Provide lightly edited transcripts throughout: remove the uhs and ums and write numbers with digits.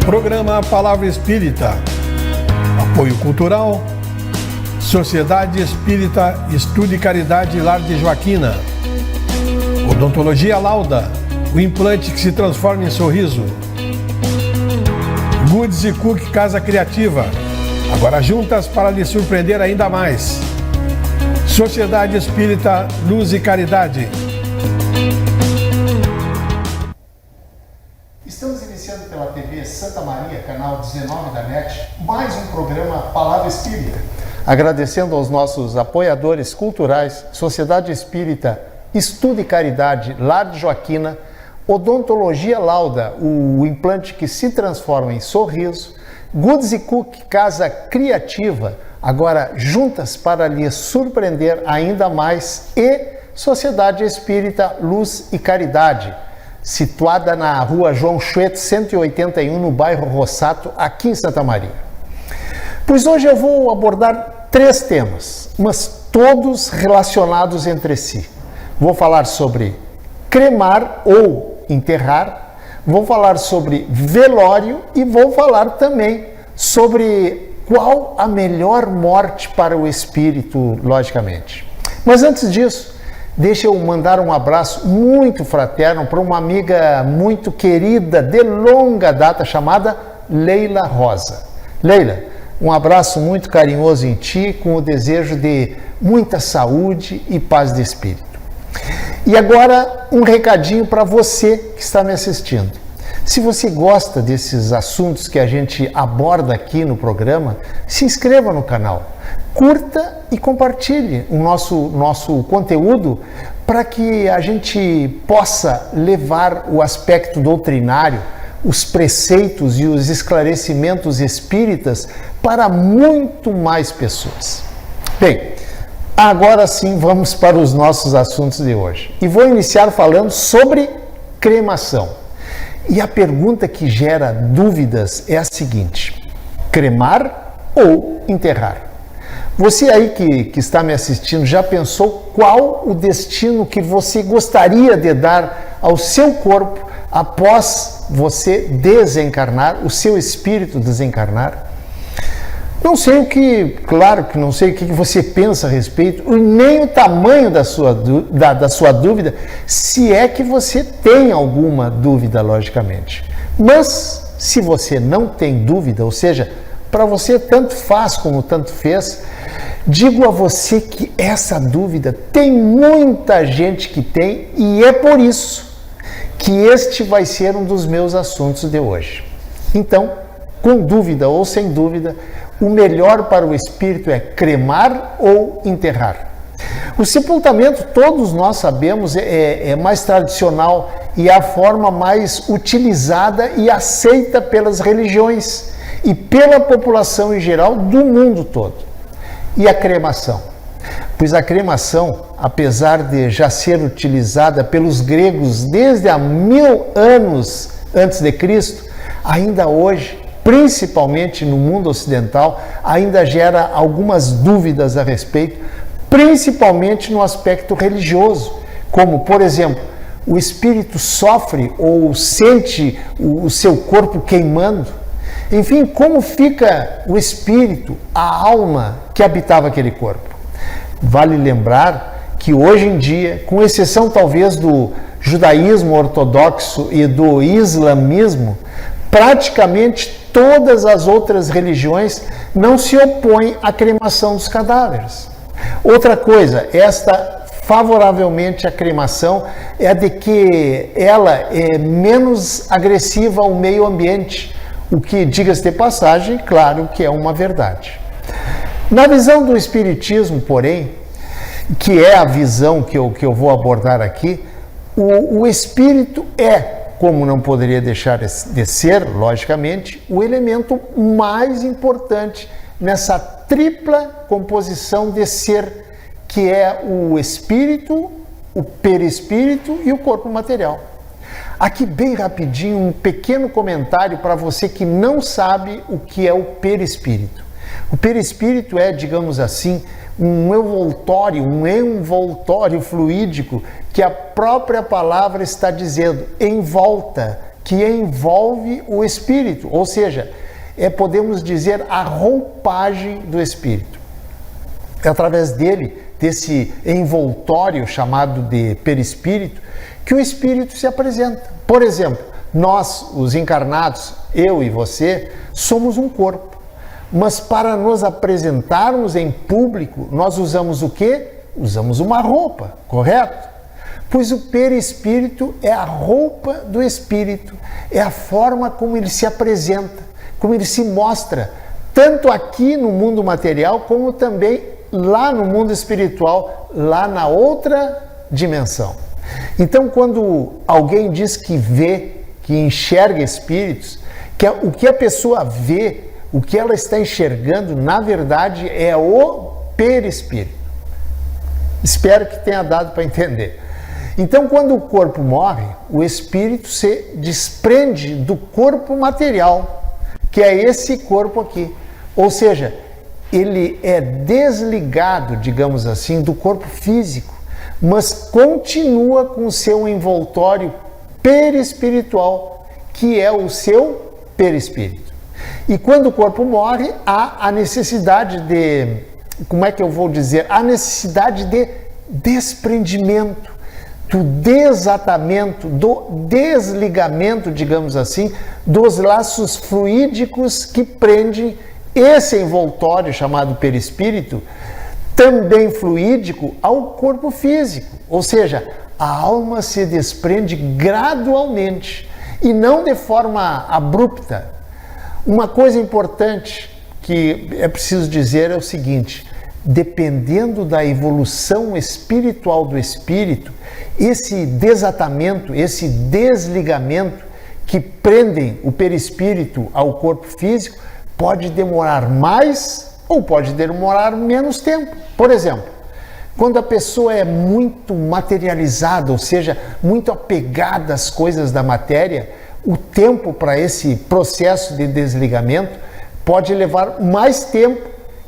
Programa Palavra Espírita. Apoio Cultural. Sociedade Espírita Estudo e Caridade Lar de Joaquina. Odontologia Lauda. O implante que se transforma em sorriso. Goods e Cook Casa Criativa. Agora juntas para lhe surpreender ainda mais. Sociedade Espírita Luz e Caridade. Estamos iniciando pela TV Santa Maria, canal 19 da NET, mais um programa Palavra Espírita. Agradecendo aos nossos apoiadores culturais, Sociedade Espírita Estudo e Caridade Lar de Joaquina, Odontologia Lauda, o implante que se transforma em sorriso, Goods e Cook Casa Criativa, agora juntas para lhe surpreender ainda mais, e Sociedade Espírita Luz e Caridade, situada na rua João Chueto, 181, no bairro Rossato, aqui em Santa Maria. Pois hoje eu vou abordar 3 temas, mas todos relacionados entre si. Vou falar sobre cremar ou enterrar, vou falar sobre velório e vou falar também sobre qual a melhor morte para o espírito, logicamente. Mas antes disso, deixa eu mandar um abraço muito fraterno para uma amiga muito querida de longa data chamada Leila Rosa. Leila, um abraço muito carinhoso em ti, com o desejo de muita saúde e paz de espírito. E agora um recadinho para você que está me assistindo. Se você gosta desses assuntos que a gente aborda aqui no programa, se inscreva no canal. Curta e compartilhe o nosso conteúdo para que a gente possa levar o aspecto doutrinário, os preceitos e os esclarecimentos espíritas para muito mais pessoas. Bem, agora sim vamos para os nossos assuntos de hoje. E vou iniciar falando sobre cremação. E a pergunta que gera dúvidas é a seguinte: cremar ou enterrar? Você aí que está me assistindo já pensou qual o destino que você gostaria de dar ao seu corpo após você desencarnar, o seu espírito desencarnar? Não sei claro que não sei o que você pensa a respeito, nem o tamanho da sua dúvida, se é que você tem alguma dúvida, logicamente. Mas, se você não tem dúvida, ou seja, para você tanto faz como tanto fez, digo a você que essa dúvida tem muita gente que tem, e é por isso que este vai ser um dos meus assuntos de hoje. Então, com dúvida ou sem dúvida, o melhor para o espírito é cremar ou enterrar. O sepultamento, todos nós sabemos, é mais tradicional e é a forma mais utilizada e aceita pelas religiões e pela população em geral do mundo todo. E a cremação? Pois a cremação, apesar de já ser utilizada pelos gregos desde há 1000 anos antes de Cristo, ainda hoje, principalmente no mundo ocidental, ainda gera algumas dúvidas a respeito, principalmente no aspecto religioso, como, por exemplo, o espírito sofre ou sente o seu corpo queimando. Enfim, como fica o espírito, a alma que habitava aquele corpo? Vale lembrar que hoje em dia, com exceção talvez do judaísmo ortodoxo e do islamismo, praticamente todas as outras religiões não se opõem à cremação dos cadáveres. Outra coisa, esta favoravelmente à cremação é a de que ela é menos agressiva ao meio ambiente, o que, diga-se de passagem, claro que é uma verdade. Na visão do Espiritismo, porém, que é a visão que eu vou abordar aqui, o espírito é, como não poderia deixar de ser, logicamente, o elemento mais importante nessa tripla composição de ser, que é o espírito, o perispírito e o corpo material. Aqui, bem rapidinho, um pequeno comentário para você que não sabe o que é o perispírito. O perispírito é, digamos assim, um envoltório fluídico que a própria palavra está dizendo, em volta, que envolve o espírito, ou seja, podemos dizer a roupagem do espírito. É através dele, desse envoltório chamado de perispírito, que o espírito se apresenta. Por exemplo, nós, os encarnados, eu e você, somos um corpo. Mas para nos apresentarmos em público, nós usamos o quê? Usamos uma roupa, correto? Pois o perispírito é a roupa do espírito, é a forma como ele se apresenta, como ele se mostra, tanto aqui no mundo material, como também lá no mundo espiritual, lá na outra dimensão. Então, quando alguém diz que vê, que enxerga espíritos, o que a pessoa vê, o que ela está enxergando, na verdade, é o perispírito. Espero que tenha dado para entender. Então, quando o corpo morre, o espírito se desprende do corpo material, que é esse corpo aqui. Ou seja, ele é desligado, digamos assim, do corpo físico, mas continua com o seu envoltório perispiritual, que é o seu perispírito. E quando o corpo morre, há a necessidade de, como é que eu vou dizer? A necessidade de desprendimento, do desatamento, do desligamento, digamos assim, dos laços fluídicos que prendem esse envoltório chamado perispírito, também fluídico, ao corpo físico. Ou seja, a alma se desprende gradualmente e não de forma abrupta. Uma coisa importante que é preciso dizer é o seguinte: dependendo da evolução espiritual do espírito, esse desatamento, esse desligamento que prendem o perispírito ao corpo físico pode demorar mais ou pode demorar menos tempo. Por exemplo, quando a pessoa é muito materializada, ou seja, muito apegada às coisas da matéria, o tempo para esse processo de desligamento pode levar mais tempo,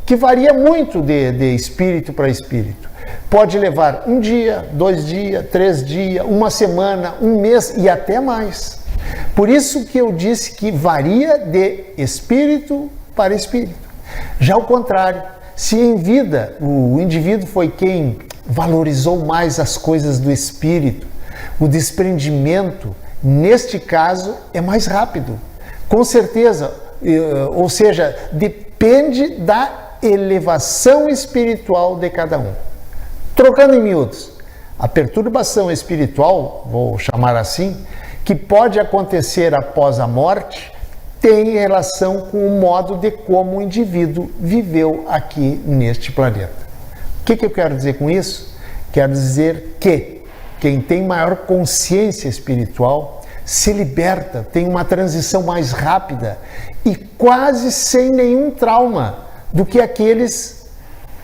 que varia muito de espírito para espírito. Pode levar 1 dia, 2 dias, 3 dias, 1 semana, 1 mês e até mais. Por isso que eu disse que varia de espírito para espírito. Já ao contrário, se em vida o indivíduo foi quem valorizou mais as coisas do espírito, o desprendimento, neste caso, é mais rápido. Com certeza, ou seja, depende da elevação espiritual de cada um. Trocando em miúdos, a perturbação espiritual, vou chamar assim, que pode acontecer após a morte, tem relação com o modo de como o indivíduo viveu aqui neste planeta. O que eu quero dizer com isso? Quero dizer que quem tem maior consciência espiritual se liberta, tem uma transição mais rápida e quase sem nenhum trauma do que aqueles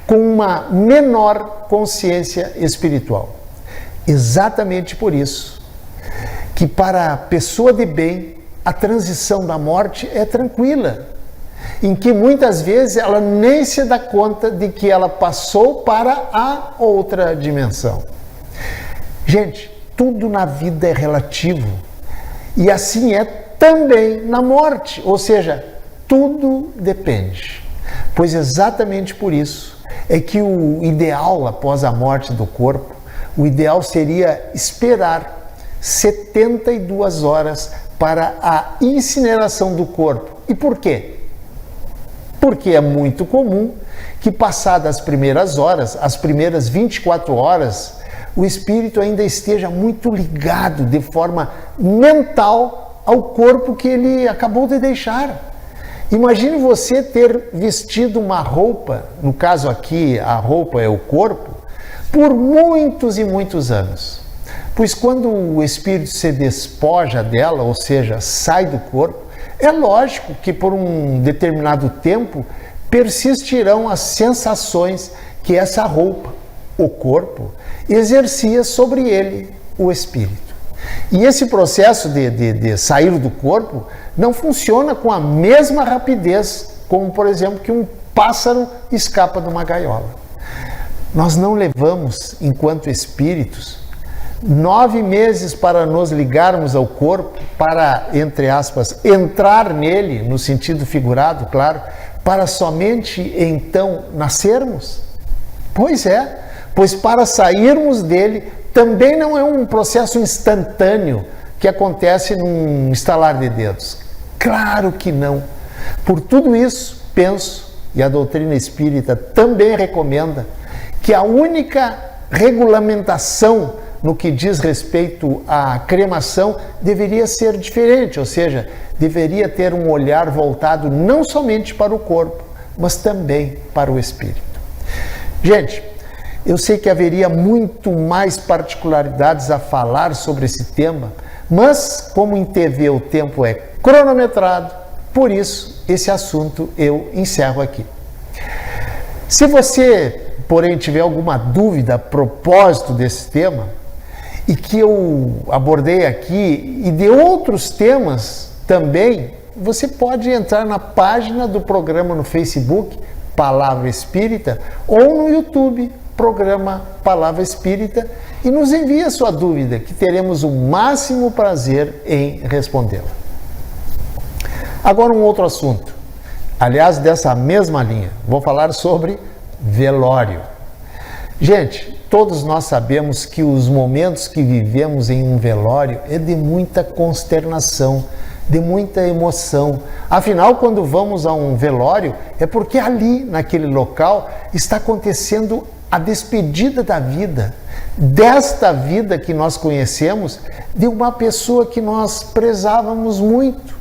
com uma menor consciência espiritual. Exatamente por isso que para a pessoa de bem, a transição da morte é tranquila, em que muitas vezes ela nem se dá conta de que ela passou para a outra dimensão. Gente, tudo na vida é relativo e assim é também na morte, ou seja, tudo depende. Pois exatamente por isso é que o ideal após a morte do corpo, o ideal seria esperar 72 horas para a incineração do corpo. E por quê? Porque é muito comum que passadas as primeiras horas, as primeiras 24 horas, o espírito ainda esteja muito ligado de forma mental ao corpo que ele acabou de deixar. Imagine você ter vestido uma roupa, no caso aqui a roupa é o corpo, por muitos e muitos anos. Pois quando o espírito se despoja dela, ou seja, sai do corpo, é lógico que por um determinado tempo persistirão as sensações que essa roupa, o corpo, exercia sobre ele, o espírito. E esse processo de sair do corpo não funciona com a mesma rapidez como, por exemplo, que um pássaro escapa de uma gaiola. Nós não levamos, enquanto espíritos, 9 meses para nos ligarmos ao corpo, para, entre aspas, entrar nele, no sentido figurado, claro, para somente então nascermos? Pois é, pois para sairmos dele também não é um processo instantâneo que acontece num estalar de dedos. Claro que não. Por tudo isso, penso, e a doutrina espírita também recomenda, que a única regulamentação no que diz respeito à cremação deveria ser diferente, ou seja, deveria ter um olhar voltado não somente para o corpo, mas também para o espírito. Gente, eu sei que haveria muito mais particularidades a falar sobre esse tema, mas como em TV o tempo é cronometrado, por isso esse assunto eu encerro aqui. Se você, porém, tiver alguma dúvida a propósito desse tema, e que eu abordei aqui, e de outros temas também, você pode entrar na página do programa no Facebook, Palavra Espírita, ou no YouTube, Programa Palavra Espírita, e nos envie a sua dúvida, que teremos o máximo prazer em respondê-la. Agora um outro assunto, aliás, dessa mesma linha, vou falar sobre velório. Gente, todos nós sabemos que os momentos que vivemos em um velório é de muita consternação, de muita emoção. Afinal, quando vamos a um velório, é porque ali, naquele local, está acontecendo a despedida da vida, desta vida que nós conhecemos, de uma pessoa que nós prezávamos muito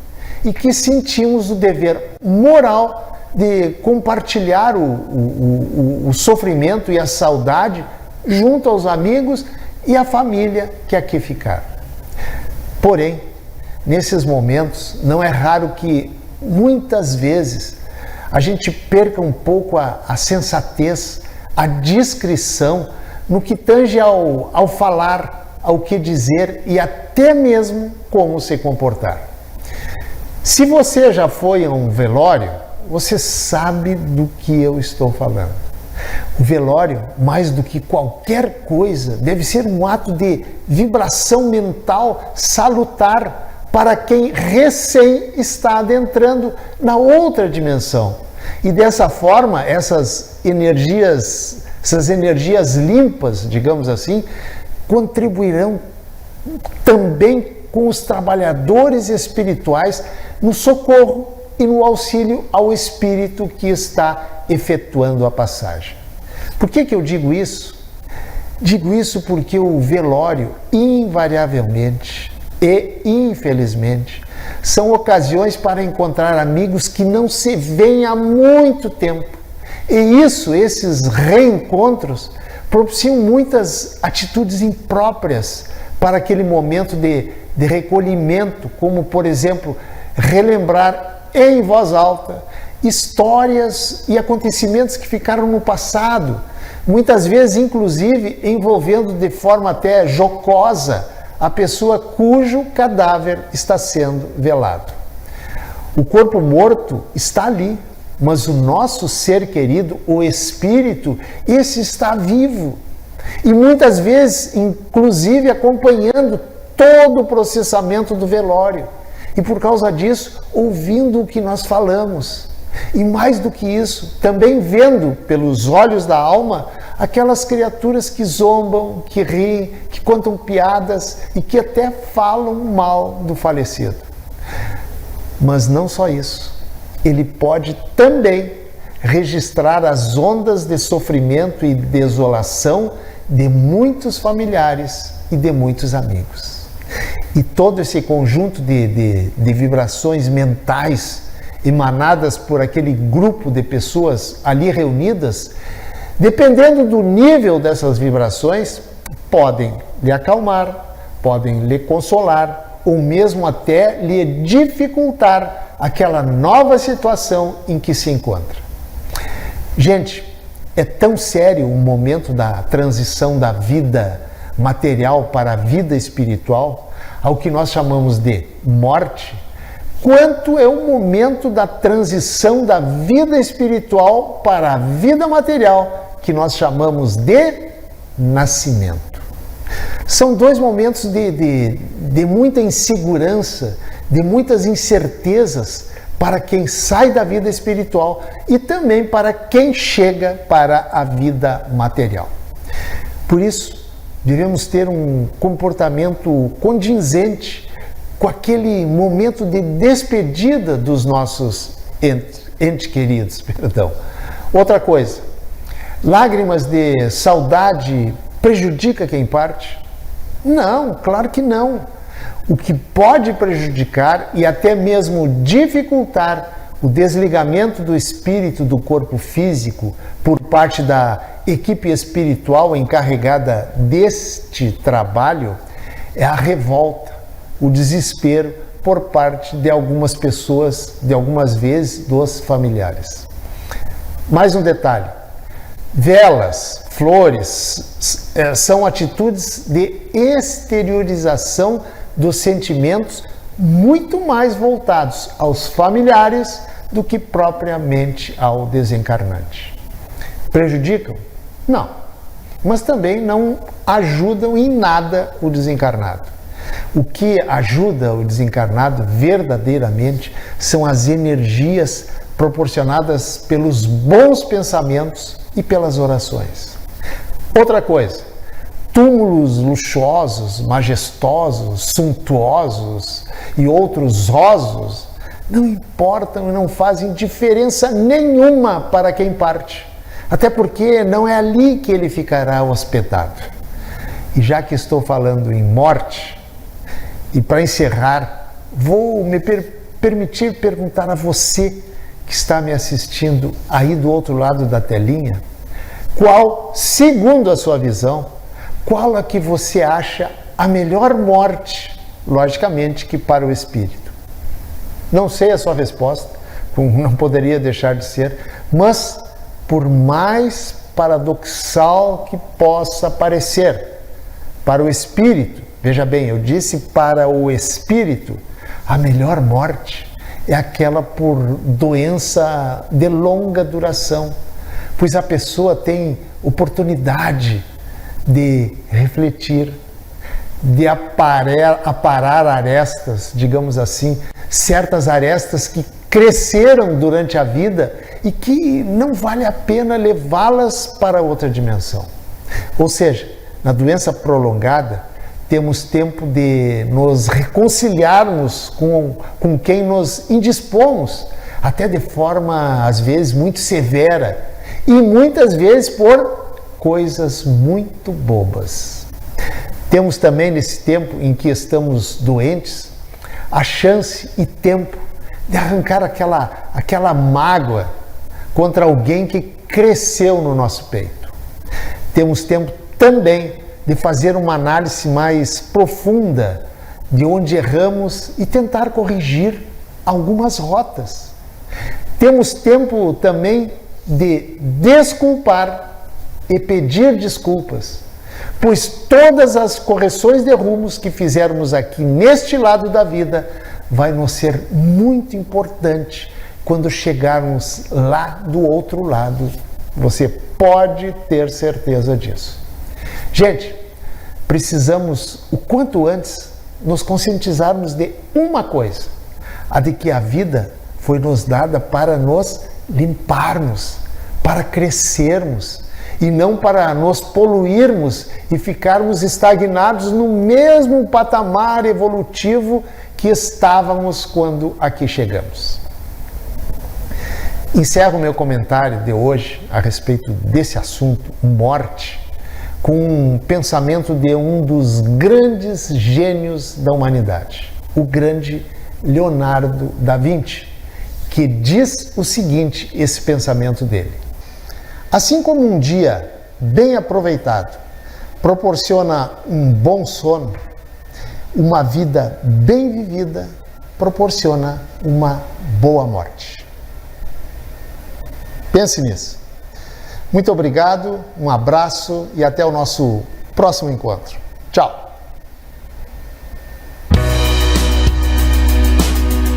e que sentimos o dever moral de compartilhar o sofrimento e a saudade junto aos amigos e à família que aqui ficaram. Porém, nesses momentos, não é raro que muitas vezes a gente perca um pouco a sensatez, a discrição no que tange ao falar, ao que dizer e até mesmo como se comportar. Se você já foi a um velório, você sabe do que eu estou falando. O velório, mais do que qualquer coisa, deve ser um ato de vibração mental salutar para quem recém está adentrando na outra dimensão. E dessa forma, essas energias limpas, digamos assim, contribuirão também com os trabalhadores espirituais no socorro e no auxílio ao espírito que está efetuando a passagem. Por que eu digo isso? Digo isso porque o velório, invariavelmente e infelizmente, são ocasiões para encontrar amigos que não se veem há muito tempo. E esses reencontros propiciam muitas atitudes impróprias para aquele momento de recolhimento, como, por exemplo, relembrar em voz alta histórias e acontecimentos que ficaram no passado, muitas vezes, inclusive, envolvendo de forma até jocosa a pessoa cujo cadáver está sendo velado. O corpo morto está ali, mas o nosso ser querido, o espírito, esse está vivo. E muitas vezes, inclusive, acompanhando todo o processamento do velório. E por causa disso, ouvindo o que nós falamos. E mais do que isso, também vendo pelos olhos da alma aquelas criaturas que zombam, que riem, que contam piadas e que até falam mal do falecido. Mas não só isso. Ele pode também registrar as ondas de sofrimento e desolação de muitos familiares e de muitos amigos. E todo esse conjunto de vibrações mentais emanadas por aquele grupo de pessoas ali reunidas, dependendo do nível dessas vibrações, podem lhe acalmar, podem lhe consolar, ou mesmo até lhe dificultar aquela nova situação em que se encontra. Gente, é tão sério o momento da transição da vida material para a vida espiritual, ao que nós chamamos de morte, quanto é o momento da transição da vida espiritual para a vida material, que nós chamamos de nascimento. São dois momentos de muita insegurança, de muitas incertezas para quem sai da vida espiritual e também para quem chega para a vida material. Por isso, devemos ter um comportamento condizente com aquele momento de despedida dos nossos entes queridos. Outra coisa, lágrimas de saudade prejudica quem parte? Não, claro que não. O que pode prejudicar e até mesmo dificultar o desligamento do espírito do corpo físico por parte da equipe espiritual encarregada deste trabalho é a revolta, o desespero por parte de algumas pessoas, de algumas vezes dos familiares. Mais um detalhe: velas, flores, são atitudes de exteriorização dos sentimentos muito mais voltados aos familiares do que propriamente ao desencarnante. Prejudicam? Não, mas também não ajudam em nada o desencarnado. O que ajuda o desencarnado verdadeiramente são as energias proporcionadas pelos bons pensamentos e pelas orações. Outra coisa, túmulos luxuosos, majestosos, suntuosos e outros rosos não importam e não fazem diferença nenhuma para quem parte, até porque não é ali que ele ficará hospedado. E já que estou falando em morte, e para encerrar, vou me permitir perguntar a você que está me assistindo aí do outro lado da telinha, qual, segundo a sua visão, qual a que você acha a melhor morte, logicamente que para o espírito? Não sei a sua resposta, não poderia deixar de ser, mas por mais paradoxal que possa parecer, para o espírito, veja bem, eu disse para o espírito, a melhor morte é aquela por doença de longa duração, pois a pessoa tem oportunidade de refletir, de aparar arestas, digamos assim, certas arestas que cresceram durante a vida e que não vale a pena levá-las para outra dimensão. Ou seja, na doença prolongada, temos tempo de nos reconciliarmos com quem nos indispomos, até de forma, às vezes, muito severa, e muitas vezes por coisas muito bobas. Temos também, nesse tempo em que estamos doentes, a chance e tempo de arrancar aquela mágoa contra alguém que cresceu no nosso peito. Temos tempo também de fazer uma análise mais profunda de onde erramos e tentar corrigir algumas rotas. Temos tempo também de desculpar e pedir desculpas, pois todas as correções de rumos que fizermos aqui neste lado da vida vai nos ser muito importante quando chegarmos lá do outro lado. Você pode ter certeza disso. Gente, precisamos o quanto antes nos conscientizarmos de uma coisa, a de que a vida foi nos dada para nos limparmos, para crescermos e não para nos poluirmos e ficarmos estagnados no mesmo patamar evolutivo que estávamos quando aqui chegamos. Encerro meu comentário de hoje a respeito desse assunto, morte, com um pensamento de um dos grandes gênios da humanidade, o grande Leonardo da Vinci, que diz o seguinte, esse pensamento dele: assim como um dia bem aproveitado proporciona um bom sono, uma vida bem vivida proporciona uma boa morte. Pense nisso. Muito obrigado, um abraço e até o nosso próximo encontro. Tchau!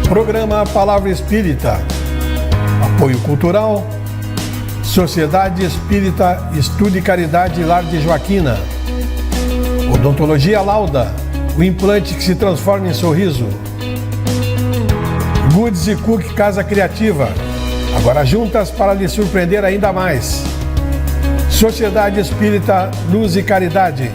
Programa Palavra Espírita. Apoio Cultural. Sociedade Espírita Estudo e Caridade Lar de Joaquina. Odontologia Lauda, o implante que se transforma em sorriso. Goods e Cook Casa Criativa, agora juntas para lhe surpreender ainda mais. Sociedade Espírita Luz e Caridade.